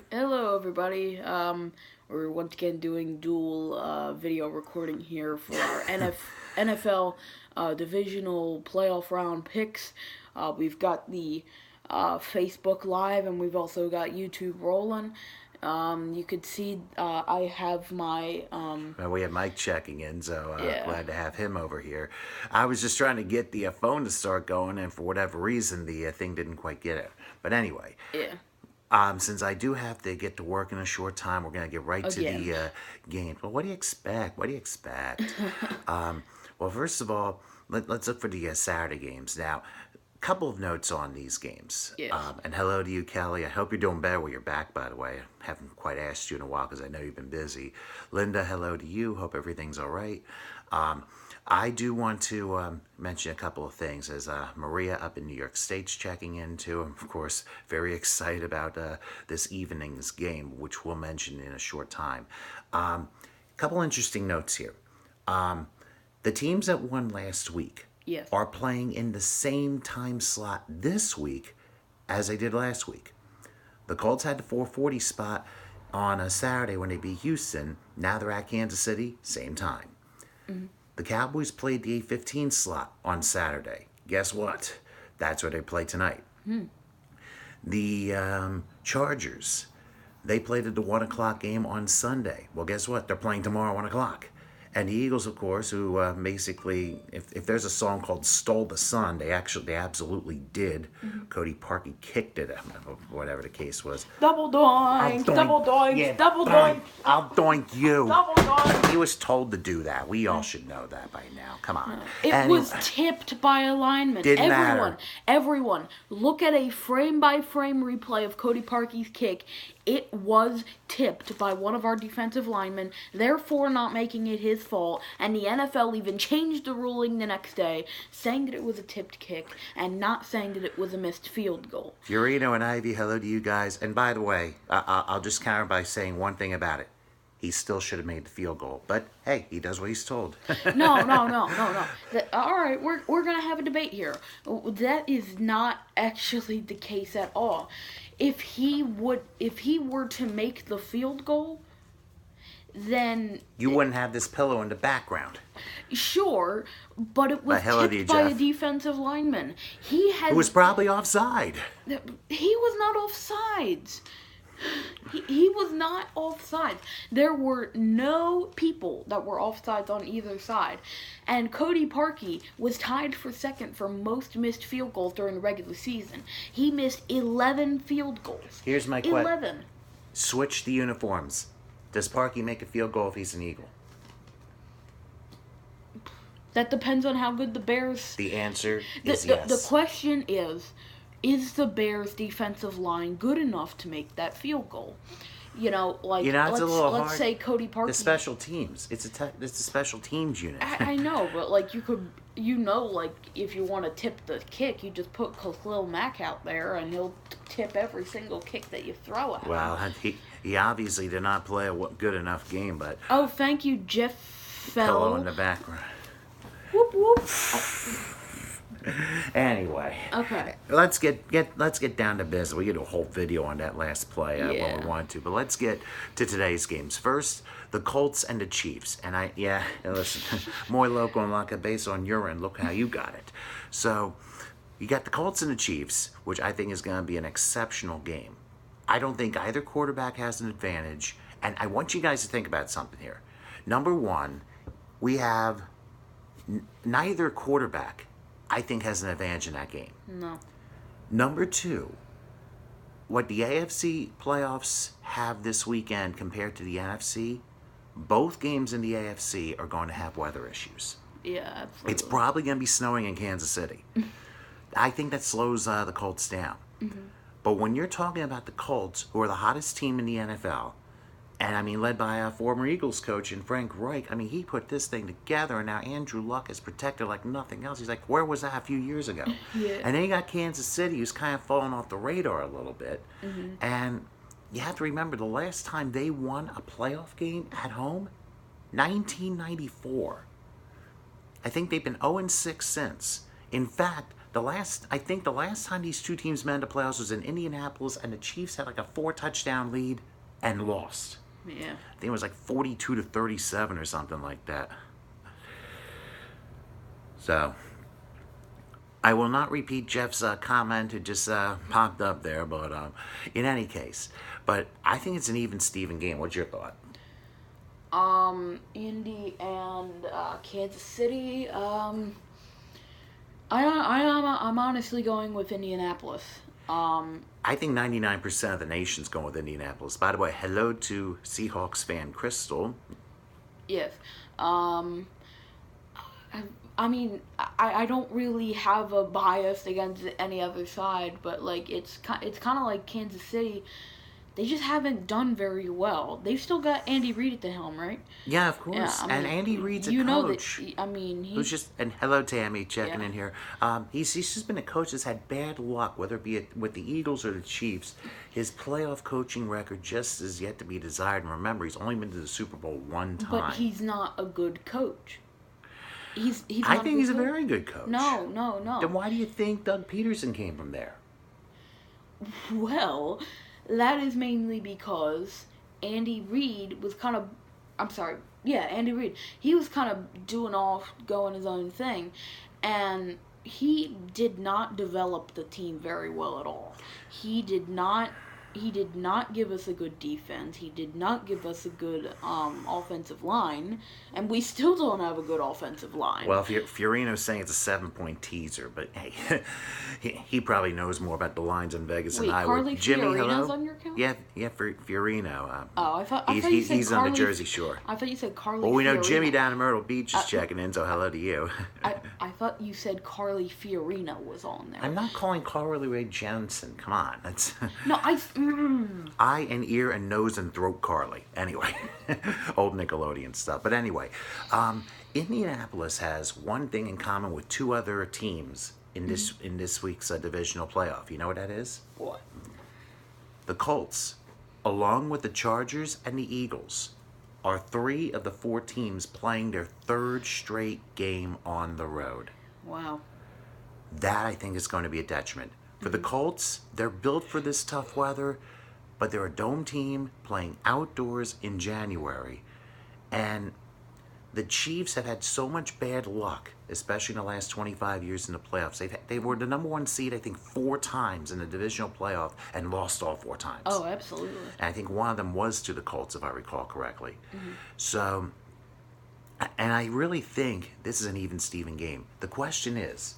Hello everybody. We're once again doing dual video recording here for our NFL divisional playoff round picks. We've got the Facebook Live, and we've also got YouTube rolling. You could see I have my Well, we have Mike checking in, so Yeah. glad to have him over here. I was just trying to get the phone to start going, and for whatever reason, the thing didn't quite get it. But anyway, yeah. since I do have to get to work in a short time, we're going to get right to Again. the game. Well, what do you expect? What do you expect? Well, first of all, let's look for the Saturday games. Now, a couple of notes on these games. Yes. And hello to you, Kelly. I hope you're doing better when you're back, by the way. I haven't quite asked you in a while because I know you've been busy. Linda, hello to you. Hope everything's all right. I do want to mention a couple of things as Maria up in New York State's checking in too. I'm, of course, very excited about this evening's game, which we'll mention in a short time. A couple interesting notes here. The teams that won last week Yes. are playing in the same time slot this week as they did last week. The Colts had the 4:40 spot on a Saturday when they beat Houston. Now they're at Kansas City, same time. Mm-hmm. The Cowboys played the 8:15 slot on Saturday. Guess what? That's where they play tonight. The Chargers, they played at the 1 o'clock game on Sunday. Well, guess what? They're playing tomorrow at 1 o'clock. And the Eagles, of course, who basically, if there's a song called "Stole the Sun," they absolutely did. Cody Parkey kicked it, whatever the case was. Double doink, double doink, Yeah, double bang. doink, I'll doink you. double doink. He was told to do that. We all should know that by now. Come on. It Anyway, was tipped by a lineman. Didn't matter. Everyone, look at a frame-by-frame replay of Cody Parkey's kick. It was tipped by one of our defensive linemen, therefore not making it his fault, and the NFL even changed the ruling the next day, saying that it was a tipped kick, and not saying that it was a missed field goal. Fiorino and Ivy, hello to you guys. And by the way, I'll just counter by saying one thing about it. He still should have made the field goal. But, hey, he does what he's told. No. All right, we're gonna have a debate here. That is not actually the case at all. If he were to make the field goal, then You wouldn't have this pillow in the background. sure, but it was hello to you, tipped by a Jeff. defensive lineman. It was probably offside. He was not offsides. He was not offsides. There were no people that were offsides on either side. And Cody Parkey was tied for second for most missed field goals during the regular season. He missed 11 field goals. Here's my question. 11. Switch the uniforms. Does Parkey make a field goal if he's an Eagle? That depends on how good the Bears... The answer The, is the, yes. the question is the Bears' defensive line good enough to make that field goal? You know, like, it's a little let's hard. say Cody Parkey... The special teams. It's a special teams unit. I know, but like like if you want to tip the kick, you just put Khalil Mack out there, and he'll tip every single kick that you throw at him. Well, he obviously did not play a good enough game, but Oh, thank you, Jeff pillow in Fell. the background. Whoop whoop. Anyway, Okay. let's get down to business. We get a whole video on that last play when Yeah. we want to, but let's get to today's games. First, the Colts and the Chiefs. And listen, more local and like based on your end. Look how you got it. So you got the Colts and the Chiefs, which I think is going to be an exceptional game. I don't think either quarterback has an advantage, and I want you guys to think about something here. Number one, we have neither quarterback, I think, has an advantage in that game. No. Number two, what the AFC playoffs have this weekend compared to the NFC, both games in the AFC are going to have weather issues. Yeah, absolutely. It's probably going to be snowing in Kansas City. I think that slows the Colts down. But when you're talking about the Colts, who are the hottest team in the NFL, and I mean led by a former Eagles coach in Frank Reich, I mean he put this thing together, and now Andrew Luck is protected like nothing else. He's like, where was that a few years ago? Yeah. And then you got Kansas City, who's kind of fallen off the radar a little bit. And you have to remember, the last time they won a playoff game at home, 1994. I think they've been 0-6 since. In fact, I think the last time these two teams met in the playoffs was in Indianapolis, and the Chiefs had like a 4-touchdown lead and lost. Yeah. I think it was like 42-37 or something like that. So, I will not repeat Jeff's comment. It just popped up there, but in any case. But I think it's an even Steven game. What's your thought? Indy and Kansas City. I'm honestly going with Indianapolis. I think 99% of the nation's going with Indianapolis. By the way, hello to Seahawks fan Crystal. Yes. I mean, I don't really have a bias against any other side, but like it's kind of like Kansas City. They just haven't done very well. They've still got Andy Reid at the helm, right? Yeah, of course. Yeah, I mean, and Andy Reid's a you know coach. that. I mean, Who's just, and hello Tammy checking Yeah. in here. He's just been a coach that's had bad luck, whether it be with the Eagles or the Chiefs. His playoff coaching record just is yet to be desired. And remember, he's only been to the Super Bowl one time. But he's not a good coach. He's. I think he's a very good coach. No. Then why do you think Doug Peterson came from there? Well, that is mainly because Andy Reid was kind of. I'm sorry. Yeah, Andy Reid. He was kind of going his own thing, and he did not develop the team very well at all. He did not give us a good defense. He did not give us a good offensive line, and we still don't have a good offensive line. Well, Fiorino's saying it's a 7-point teaser, but hey, he probably knows more about the lines in Vegas than I Carly would. Jimmy, Fiorino's hello. on your account? Yeah, Fiorino. I thought you said he's Carly, on the Jersey Shore. I thought you said Carly. Well, we know Fiorino. Jimmy down in Myrtle Beach is checking in, so hello to you. I thought you said Carly Fiorino was on there. I'm not calling Carly Rae Jepsen. Come on, that's No, eye and ear and nose and throat Carly. Anyway, old Nickelodeon stuff. But anyway, Indianapolis has one thing in common with two other teams in this week's divisional playoff. You know what that is? What? The Colts, along with the Chargers and the Eagles, are 3 of the 4 teams playing their 3rd straight game on the road. Wow. That, I think, is going to be a detriment. For the Colts, they're built for this tough weather, but they're a dome team playing outdoors in January. And the Chiefs have had so much bad luck, especially in the last 25 years in the playoffs. They were the number 1 seed, I think, 4 times in the divisional playoff and lost all 4 times. Oh, absolutely. And I think one of them was to the Colts, if I recall correctly. So, and I really think this is an even Steven game. The question is,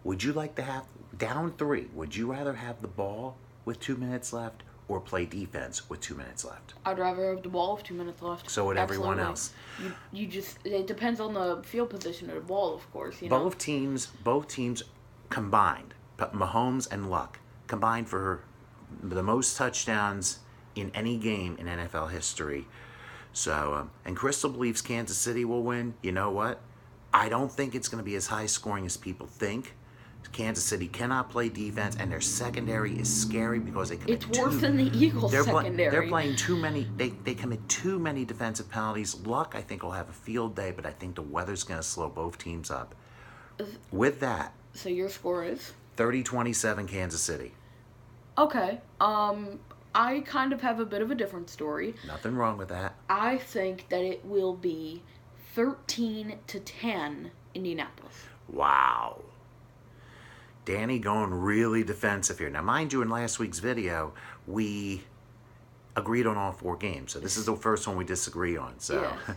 would you like to have, down 3, would you rather have the ball with 2 minutes left or play defense with 2 minutes left? I'd rather have the ball with 2 minutes left. So would everyone Absolutely. else. You just, it depends on the field position of the ball, of course. You know? Both teams combined, Mahomes and Luck, combined for the most touchdowns in any game in NFL history. So, and Crystal believes Kansas City will win. You know what? I don't think it's going to be as high scoring as people think. Kansas City cannot play defense, and their secondary is scary because they commit It's worse than the Eagles' secondary. They're playing too many. They commit too many defensive penalties. Luck, I think, will have a field day, but I think the weather's going to slow both teams up. With that, So your score is? 30-27 Kansas City. Okay. I kind of have a bit of a different story. Nothing wrong with that. I think that it will be 13-10 Indianapolis. Wow. Danny going really defensive here. Now, mind you, in last week's video, we agreed on all 4 games. So this is the first one we disagree on. So, Yeah.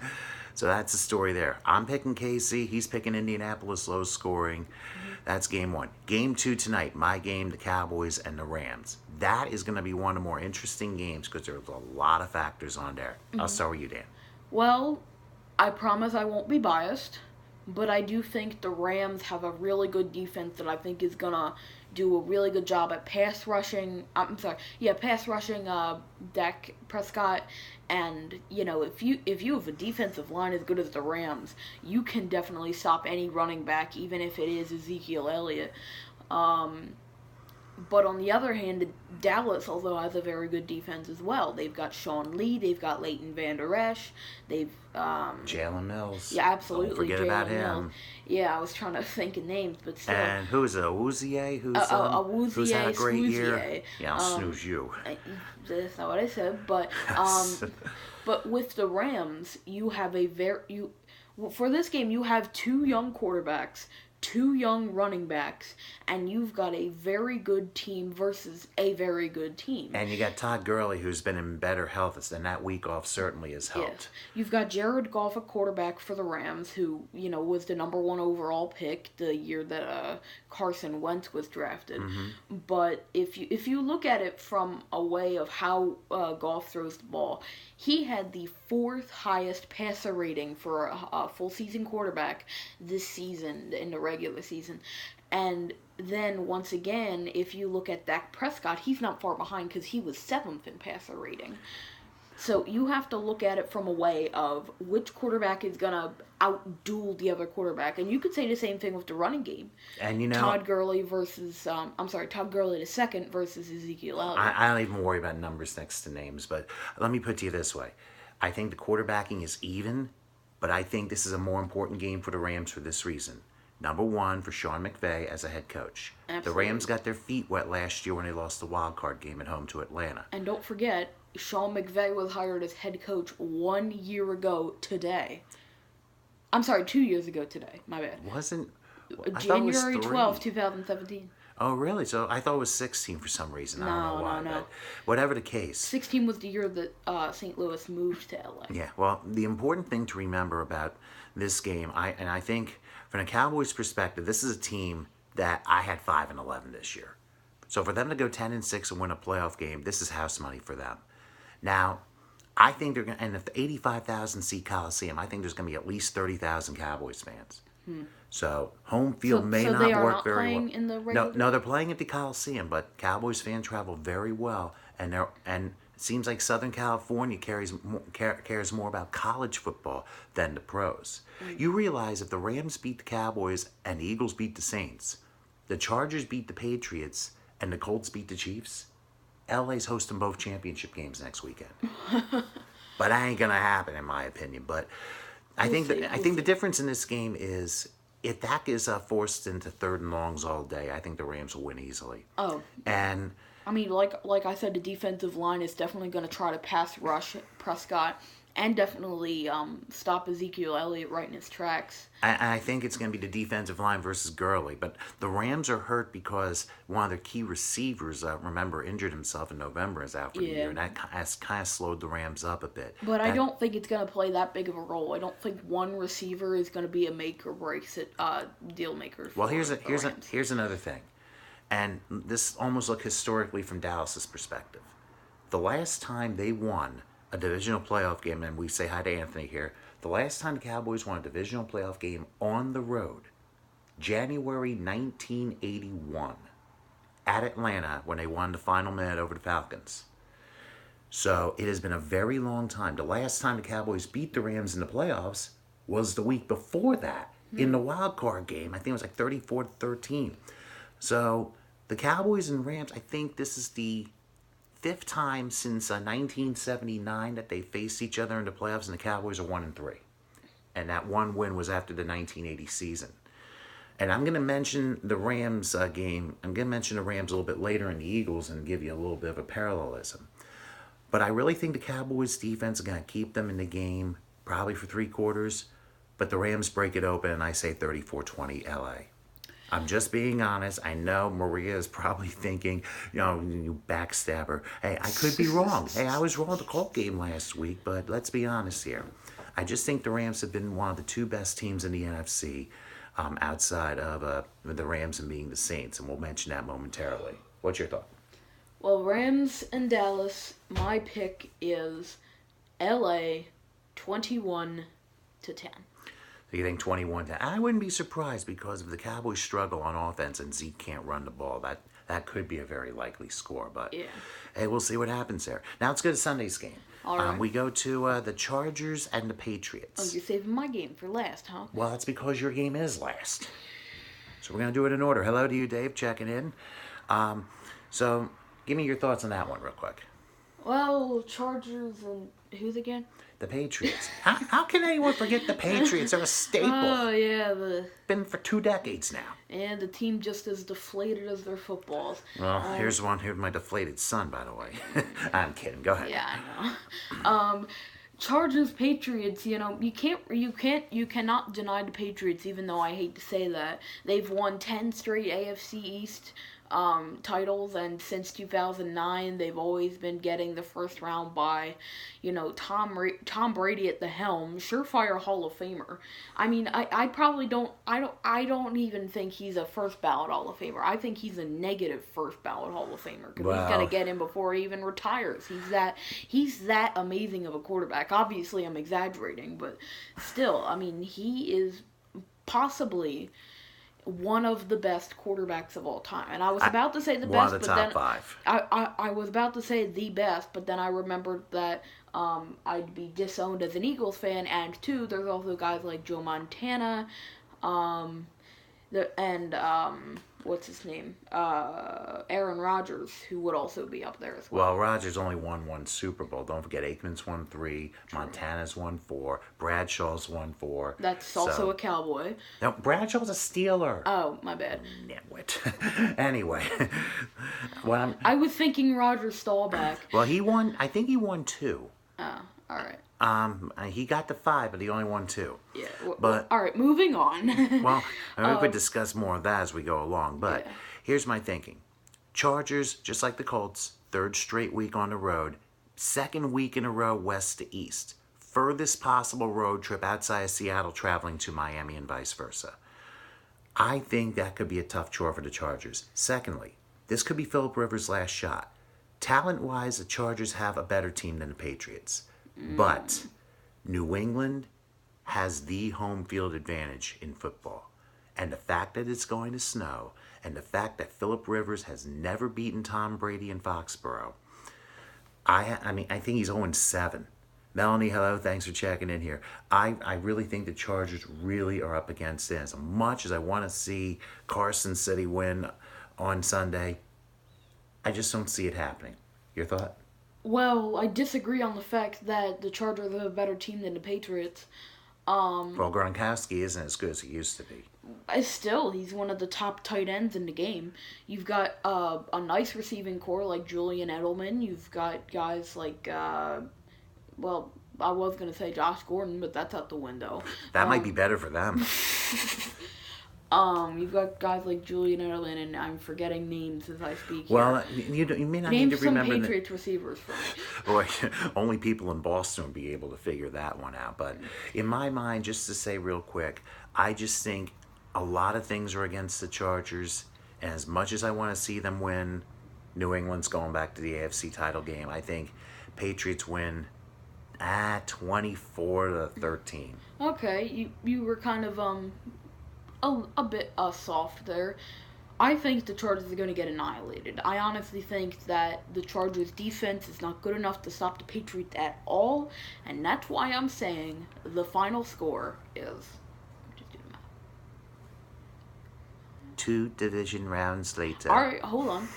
so that's the story there. I'm picking KC. He's picking Indianapolis, low scoring. That's game 1. Game 2 tonight, my game, the Cowboys and the Rams. That is going to be one of the more interesting games because there's a lot of factors on there. I'll start with you, Dan. Well, I promise I won't be biased, but I do think the Rams have a really good defense that I think is going to do a really good job at pass rushing Dak Prescott. And, you know, if you have a defensive line as good as the Rams, you can definitely stop any running back, even if it is Ezekiel Elliott. But on the other hand, Dallas also has a very good defense as well. They've got Sean Lee, they've got Leighton Vander Esch, they've Jalen Mills. yeah, Don't absolutely, forget about Jalen Mills. him. Yeah, I was trying to think of names, but still, And who is it? Awuzie? Who's had a Awuzie, great year? Swuzie. Yeah, I'll snooze you. That's not what I said, but but with the Rams, you have for this game you have two young quarterbacks, two young running backs, and you've got a very good team versus a very good team. And you got Todd Gurley, who's been in better health, and that week off certainly has helped. Yes. You've got Jared Goff, a quarterback for the Rams, who, was the number one overall pick the year that Carson Wentz was drafted. Mm-hmm. But if you look at it from a way of how Goff throws the ball, he had the fourth highest passer rating for a full season quarterback this season in the regular season. And then, once again, if you look at Dak Prescott, he's not far behind because he was 7th in passer rating. So you have to look at it from a way of which quarterback is going to out-duel the other quarterback. And you could say the same thing with the running game. And Todd Gurley versus, Todd Gurley the second versus Ezekiel Elliott. I don't even worry about numbers next to names, but let me put it to you this way. I think the quarterbacking is even, but I think this is a more important game for the Rams for this reason. Number one, for Sean McVay as a head coach. Absolutely. The Rams got their feet wet last year when they lost the wild card game at home to Atlanta. And don't forget, Sean McVay was hired as head coach 1 year ago today. I'm sorry, 2 years ago today. My bad. January 12th, 2017. Oh, really? So I thought it was 16 for some reason. I don't know why. No. But whatever the case. 16 was the year that St. Louis moved to LA. Yeah, well, the important thing to remember about this game, I think from a Cowboys perspective, this is a team that I had 5-11 this year. So for them to go 10-6 and win a playoff game, this is house money for them. Now, I think they're going to, and if the 85,000 seat Coliseum, I think there's going to be at least 30,000 Cowboys fans. So home field may not work very well. In the regular... No, they're playing at the Coliseum, but Cowboys fans travel very well, and it seems like Southern California cares more about college football than the pros. You realize if the Rams beat the Cowboys and the Eagles beat the Saints, the Chargers beat the Patriots, and the Colts beat the Chiefs, LA's hosting both championship games next weekend. But that ain't gonna happen, in my opinion. But I think the difference in this game is if Dak is forced into 3rd and longs all day, I think the Rams will win easily. Oh. And I mean, like I said, the defensive line is definitely going to try to pass rush Prescott and definitely stop Ezekiel Elliott right in his tracks. I think it's going to be the defensive line versus Gurley. But the Rams are hurt because one of their key receivers, remember, injured himself in November, is out for the year. And that has kind of slowed the Rams up a bit. But I don't think it's going to play that big of a role. I don't think one receiver is going to be a make or break deal maker. Well, here's another thing. And this almost look historically from Dallas's perspective. The last time they won a divisional playoff game, and we say hi to Anthony here, the last time the Cowboys won a divisional playoff game on the road, January 1981, at Atlanta, when they won the final minute over the Falcons. So it has been a very long time. The last time the Cowboys beat the Rams in the playoffs was the week before that, in the wild card game. I think it was like 34-13. So the Cowboys and Rams, I think this is the 5th time since 1979 that they faced each other in the playoffs, and the Cowboys are 1-3. And that one win was after the 1980 season. And I'm going to mention the Rams game. I'm going to mention the Rams a little bit later in the Eagles and give you a little bit of a parallelism. But I really think the Cowboys defense is going to keep them in the game, probably for 3 quarters. But the Rams break it open, and I say 34-20 LA. I'm just being honest. I know Maria is probably thinking, you backstabber. Hey, I could be wrong. Hey, I was wrong at the Colt game last week, but let's be honest here. I just think the Rams have been one of the 2 best teams in the NFC outside of the Rams and being the Saints, and we'll mention that momentarily. What's your thought? Well, Rams and Dallas, my pick is LA 21-10. So you think 21-10? I wouldn't be surprised because if the Cowboys struggle on offense and Zeke can't run the ball, that could be a very likely score. But hey, we'll see what happens there. Now let's go to Sunday's game. All right. We go to the Chargers and the Patriots. Oh, you're saving my game for last, huh? Well, that's because your game is last. So we're going to do it in order. Hello to you, Dave, checking in. So, give me your thoughts on that one real quick. Well, Chargers and who's again? The Patriots. How can anyone forget the Patriots? They're a staple. Oh yeah, the Been for 2 decades now. and the team just as deflated as their footballs. Well, here's my deflated son, by the way. I'm kidding. Go ahead. Yeah, I know. Chargers Patriots, you cannot deny the Patriots, even though I hate to say that. They've won 10 straight AFC East titles, and since 2009 they've always been getting the first round by, Tom Brady at the helm, surefire Hall of Famer. I mean, I probably I don't even think he's a first ballot Hall of Famer. I think he's a negative first ballot Hall of Famer, because he's gonna get in before he even retires. He's that amazing of a quarterback. Obviously, I'm exaggerating, but still, I mean, he is possibly one of the best quarterbacks of all time. And I was about to say the best, One of the but top then 5. I was about to say the best, but then I remembered that I'd be disowned as an Eagles fan, and 2, there's also guys like Joe Montana, what's his name? Aaron Rodgers, who would also be up there as well. Well, Rodgers only won 1 Super Bowl. Don't forget, Aikman's won 3, Montana's won 4, Bradshaw's won 4. That's also a Cowboy. No, Bradshaw's a Steeler. Oh, my bad. Nitwit. Anyway, I was thinking Roger Staubach. Well, he won. I think he won 2. Oh, all right. He got to 5, but he only won 2. Yeah. But all right, moving on. well, we could discuss more of that as we go along. But here's my thinking: Chargers, just like the Colts, 3rd straight week on the road, 2nd week in a row west to east, furthest possible road trip outside of Seattle, traveling to Miami and vice versa. I think that could be a tough chore for the Chargers. Secondly, this could be Phillip Rivers' last shot. Talent-wise, the Chargers have a better team than the Patriots. But New England has the home field advantage in football. And the fact that it's going to snow, and the fact that Phillip Rivers has never beaten Tom Brady in Foxborough, I think he's 0-7. Melanie, hello, thanks for checking in here. I really think the Chargers really are up against it. As much as I want to see Carson City win on Sunday, I just don't see it happening. Your thought? Well, I disagree on the fact that the Chargers are a better team than the Patriots. Well, Gronkowski isn't as good as he used to be. Still, he's one of the top tight ends in the game. You've got a nice receiving core like Julian Edelman. You've got guys like, I was going to say Josh Gordon, but that's out the window. That might be better for them. You've got guys like Julian Edelman, and I'm forgetting names as I speak. Well, you may not Name need to remember. some Patriots receivers for me. Boy, only people in Boston would be able to figure that one out. But in my mind, just to say real quick, I just think a lot of things are against the Chargers. And as much as I want to see them win, New England's going back to the AFC title game. I think Patriots win 24-13. Okay, you were kind of a bit soft there. I think the Chargers are going to get annihilated. I honestly think that the Chargers' defense is not good enough to stop the Patriots at all, and that's why I'm saying the final score is... Just do the math. 2 division rounds later. All right, hold on.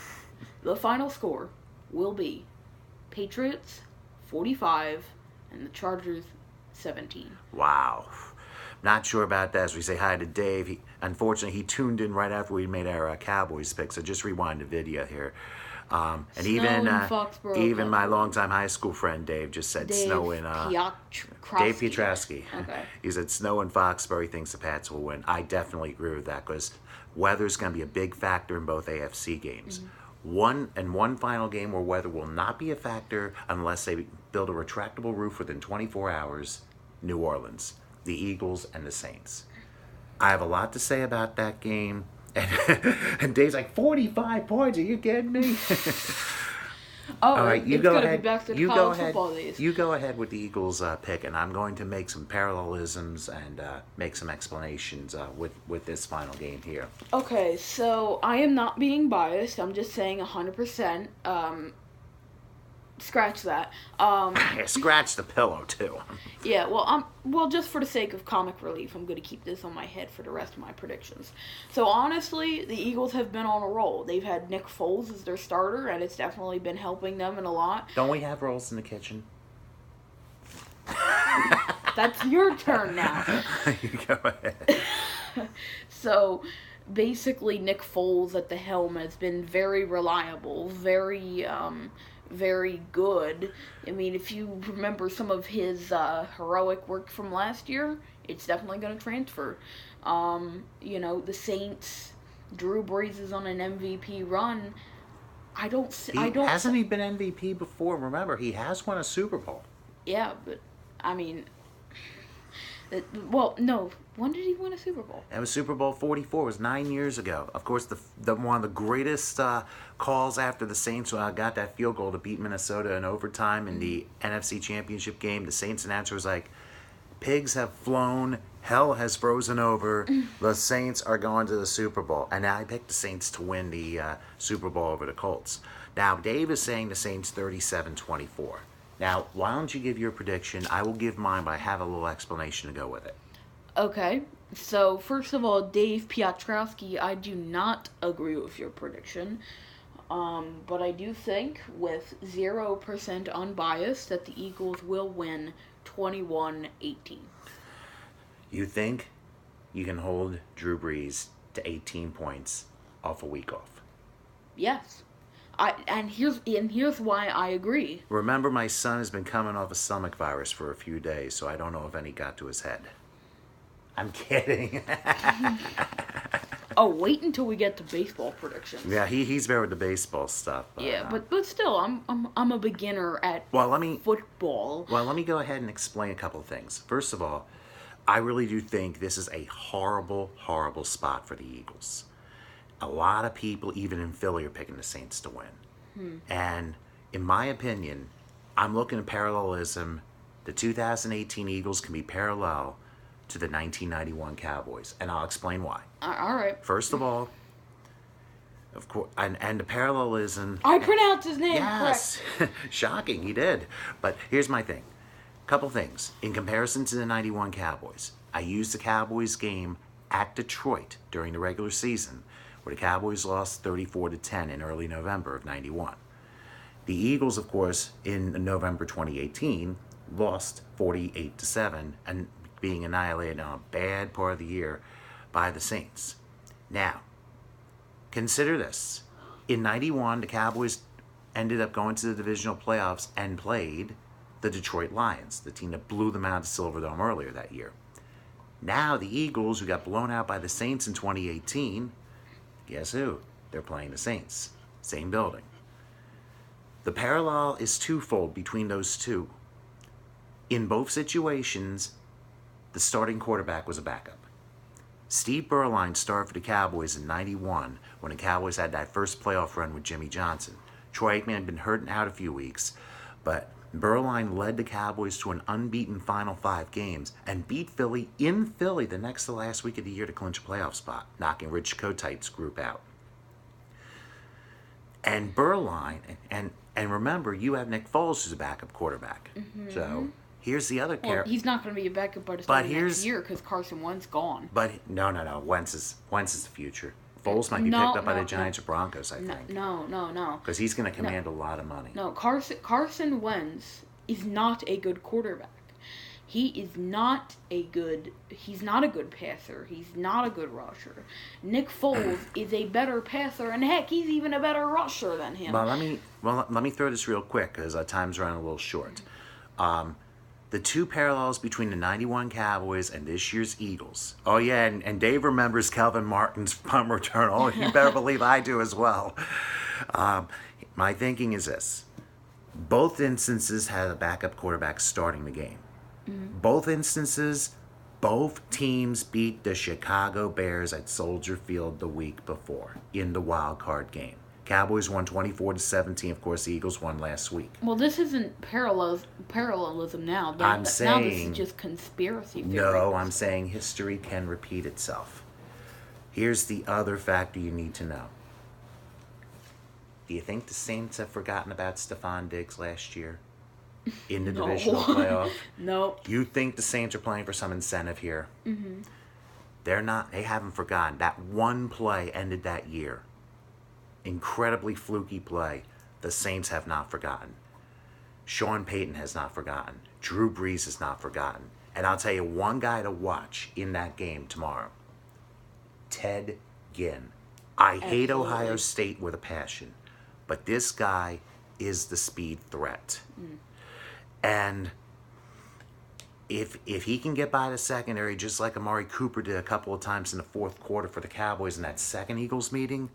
The final score will be Patriots 45 and the Chargers 17. Wow. Not sure about that. As we say hi to Dave. Unfortunately, he tuned in right after we made our Cowboys pick, so just rewind the video here. And even my longtime high school friend Dave just said snow in... Dave Piotrowski. Okay. He said snow in Foxborough. He thinks the Pats will win. I definitely agree with that, because weather's going to be a big factor in both AFC games. Mm-hmm. One final game where weather will not be a factor unless they build a retractable roof within 24 hours, New Orleans. The Eagles and the Saints. I have a lot to say about that game. And Dave's like, 45 points? Are you kidding me? All right, you go ahead. You go ahead with the Eagles pick, and I'm going to make some parallelisms and make some explanations with this final game here. Okay, so I am not being biased. I'm just saying 100%. scratch that. Scratch the pillow too. Yeah, well, just for the sake of comic relief, I'm going to keep this on my head for the rest of my predictions. So honestly, the Eagles have been on a roll. They've had Nick Foles as their starter, and it's definitely been helping them in a lot. Don't we have rolls in the kitchen? That's your turn now. You go ahead. So basically, Nick Foles at the helm has been very reliable, very good. I mean, if you remember some of his heroic work from last year, it's definitely going to transfer. The Saints, Drew Brees is on an MVP run. Hasn't he been MVP before? Remember, he has won a Super Bowl. Yeah, but I mean, well, no. When did he win a Super Bowl? That was Super Bowl 44. It was 9 years ago. Of course, the one of the greatest calls after the Saints got that field goal to beat Minnesota in overtime in the NFC Championship game. The Saints announcer was like, "Pigs have flown. Hell has frozen over. The Saints are going to the Super Bowl." And now I picked the Saints to win the Super Bowl over the Colts. Now, Dave is saying the Saints 37-24. Now, why don't you give your prediction? I will give mine, but I have a little explanation to go with it. Okay, so first of all, Dave Piotrowski, I do not agree with your prediction. But I do think, with 0% unbiased, that the Eagles will win 21-18. You think you can hold Drew Brees to 18 points off a week off? Yes. Here's why I agree. Remember, my son has been coming off a stomach virus for a few days, so I don't know if any got to his head. I'm kidding. Oh, wait until we get to baseball predictions. Yeah, he's better with the baseball stuff. Yeah, but still, I'm a beginner at football. Well, let me go ahead and explain a couple of things. First of all, I really do think this is a horrible, horrible spot for the Eagles. A lot of people, even in Philly, are picking the Saints to win. And in my opinion, I'm looking at parallelism. The 2018 Eagles can be parallel to the 1991 Cowboys, and I'll explain why. All right. First of all, of course, and the parallelism. I pronounced his name yes, correct. Shocking, he did. But here's my thing. Couple things in comparison to the 91 Cowboys. I used the Cowboys game at Detroit during the regular season, where the Cowboys lost 34-10 in early November of 91. The Eagles, of course, in November 2018, lost 48-7 and being annihilated on a bad part of the year by the Saints. Now, consider this. In 91, the Cowboys ended up going to the divisional playoffs and played the Detroit Lions, the team that blew them out of the Silverdome earlier that year. Now, the Eagles, who got blown out by the Saints in 2018, guess who? They're playing the Saints. Same building. The parallel is twofold between those two. In both situations, the starting quarterback was a backup. Steve Berline started for the Cowboys in 91 when the Cowboys had that first playoff run with Jimmy Johnson. Troy Aikman had been hurting out a few weeks, but Berline led the Cowboys to an unbeaten final 5 games and beat Philly in Philly the next to last week of the year to clinch a playoff spot, knocking Rich Kotite's group out. And Berline, and remember, you have Nick Foles who's a backup quarterback. Mm-hmm. So here's the other character. Well, he's not going to be a backup by the next year because Carson Wentz gone. But no. Wentz is the future. Foles might be picked up by the Giants or Broncos, I think. No. Because he's going to command a lot of money. No, Carson Wentz is not a good quarterback. He's not a good passer. He's not a good rusher. Nick Foles is a better passer, and heck, he's even a better rusher than him. Let me throw this real quick because time's running a little short. The two parallels between the 91 Cowboys and this year's Eagles. Oh, yeah, and Dave remembers Kelvin Martin's punt return. Oh, you better believe I do as well. My thinking is this. Both instances had a backup quarterback starting the game. Mm-hmm. Both instances, both teams beat the Chicago Bears at Soldier Field the week before in the wild card game. Cowboys won 24-17. Of course, the Eagles won last week. Well, this isn't parallelism now. Now this is just conspiracy theory. No, I'm saying history can repeat itself. Here's the other factor you need to know. Do you think the Saints have forgotten about Stephon Diggs last year in the No. divisional playoff? Nope. You think the Saints are playing for some incentive here? Mm-hmm. They're not. They haven't forgotten. That one play ended that year. Incredibly fluky play. The Saints have not forgotten. Sean Payton has not forgotten. Drew Brees has not forgotten. And I'll tell you one guy to watch in that game tomorrow. Ted Ginn. I hate Absolutely. Ohio State with a passion, but this guy is the speed threat. And if he can get by the secondary just like Amari Cooper did a couple of times in the fourth quarter for the Cowboys in that second Eagles meeting,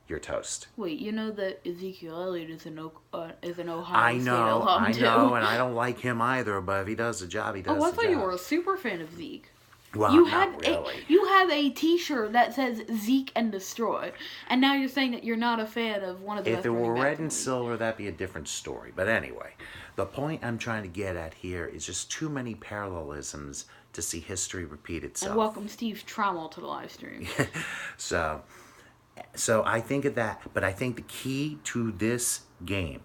you're toast. Wait, you know that Ezekiel Elliott is an Ohio I State know, alum I too. know, and I don't like him either, but if he does the job, he does Oh, I the thought job. you were a super fan of Zeke. Well, You not have really. you have a T-shirt that says Zeke and Destroy, and now you're saying that you're not a fan of one of the If best it were running backs red in and the league. silver, that'd be a different story. But anyway, the point I'm trying to get at here is just too many parallelisms to see history repeat itself. And welcome Steve Trammell to the live stream. So I think of that, but I think the key to this game,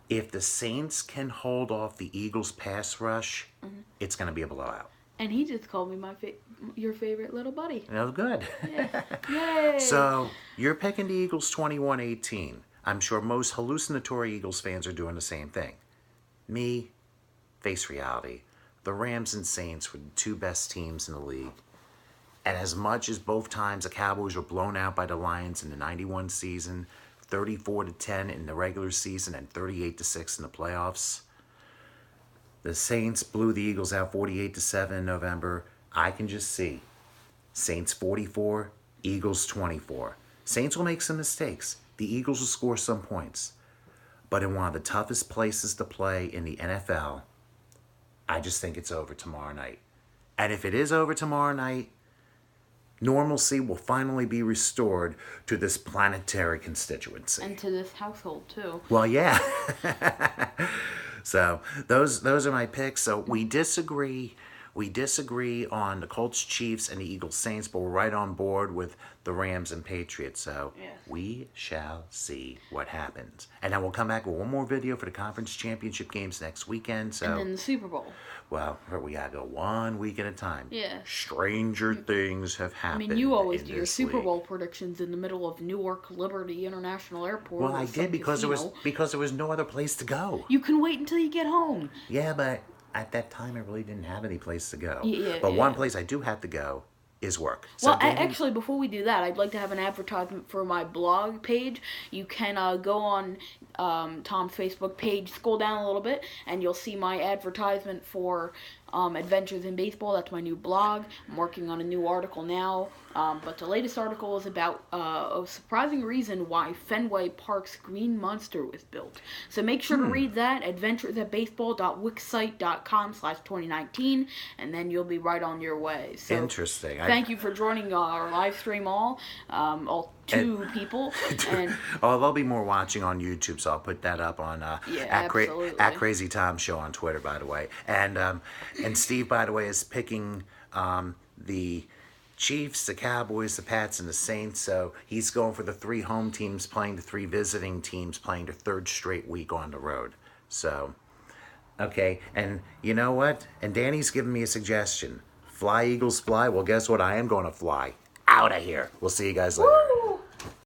if the Saints can hold off the Eagles' pass rush, it's going to be a blowout. And he just called me your favorite little buddy. That was good. Yeah. Yay! So you're picking the Eagles 21-18. I'm sure most hallucinatory Eagles fans are doing the same thing. Me, face reality. The Rams and Saints were the two best teams in the league. And as much as both times the Cowboys were blown out by the Lions in the 91 season, 34-10 in the regular season and 38-6 in the playoffs, the Saints blew the Eagles out 48-7 in November. I can just see Saints 44, Eagles 24. Saints will make some mistakes. The Eagles will score some points. But in one of the toughest places to play in the NFL, I just think it's over tomorrow night. And if it is over tomorrow night, normalcy will finally be restored to this planetary constituency. And to this household too. Well, yeah. So those are my picks. So we disagree. We disagree on the Colts, Chiefs, and the Eagles, Saints, but we're right on board with the Rams and Patriots. So Yes. we shall see what happens. And then we'll come back with one more video for the conference championship games next weekend. So, And then the Super Bowl. well, we gotta go 1 week at a time. Yeah. Stranger things have I happened. mean, you always in do your this Super league. Bowl predictions in the middle of Newark Liberty International Airport. Well, or I some did because casino. there was no other place to go. You can wait until you get home. Yeah, but at that time I really didn't have any place to go. Yeah, but one yeah. place I do have to go is work. So Well, Danny- actually, before we do that, I'd like to have an advertisement for my blog page. You can go on Tom's Facebook page, scroll down a little bit, and you'll see my advertisement for Adventures in Baseball. That's my new blog. I'm working on a new article now, but the latest article is about a surprising reason why Fenway Park's Green Monster was built. So make sure to read that, adventuresatbaseball.wixsite.com/2019, and then you'll be right on your way. So Interesting. Thank you for joining our live stream, all two people. And Oh, there'll be more watching on YouTube, so I'll put that up on absolutely. at Crazy Tom Show on Twitter, by the way. And Steve, by the way, is picking the Chiefs, the Cowboys, the Pats, and the Saints. So he's going for the 3 home teams playing the 3 visiting teams playing their 3rd straight week on the road. So, okay, and you know what? And Danny's giving me a suggestion. Fly, Eagles, fly. Well, guess what? I am going to fly out of here. We'll see you guys later.